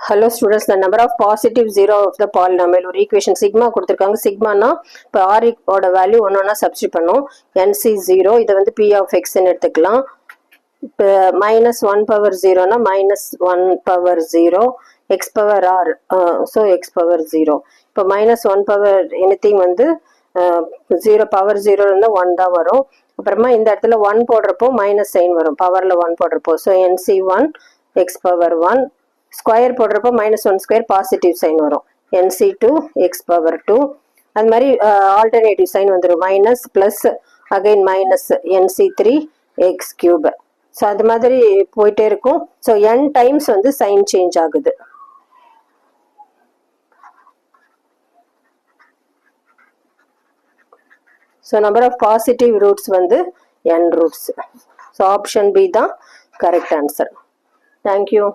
Hello students, the number of positive zero of the polynomial ஒரு equation sigma கொடுத்துருக்காங்க. சிக்மானா இப்போ R ஓட value ஒன்று சப்ஸ்டிட் பண்ணும். என்சி 0 இதை வந்து பி ஆஃப் எக்ஸ்ன்னு எடுத்துக்கலாம். இப்போ -1 பவர் 0னா -1 power 0 x power r, so x power 0. இப்போ -1 பவர் எனிதிங் வந்து 0 பவர் 0 இருந்தால் 1 தான் வரும். அப்புறமா இந்த இடத்துல 1 போடுறப்போ மைனஸ் சைன் வரும், பவரில் 1 போடுறப்போ. So NC 1 x power 1, square போடுறப்போ -1 ஸ்கொயர் பாசிட்டிவ் சைன் வரும், NC2 எக்ஸ் பவர் 2. அது மாதிரி ஆல்டர்னேட்டிவ் சைன் வந்துடும், minus plus again minus NC3 x cube. So அது மாதிரி போயிட்டே இருக்கும். ஸோ n டைம்ஸ் வந்து சைன் சேஞ்ச் ஆகுது. So number of positive roots வந்து n roots. So option B தான் கரெக்ட் ஆன்சர். தேங்க்யூ.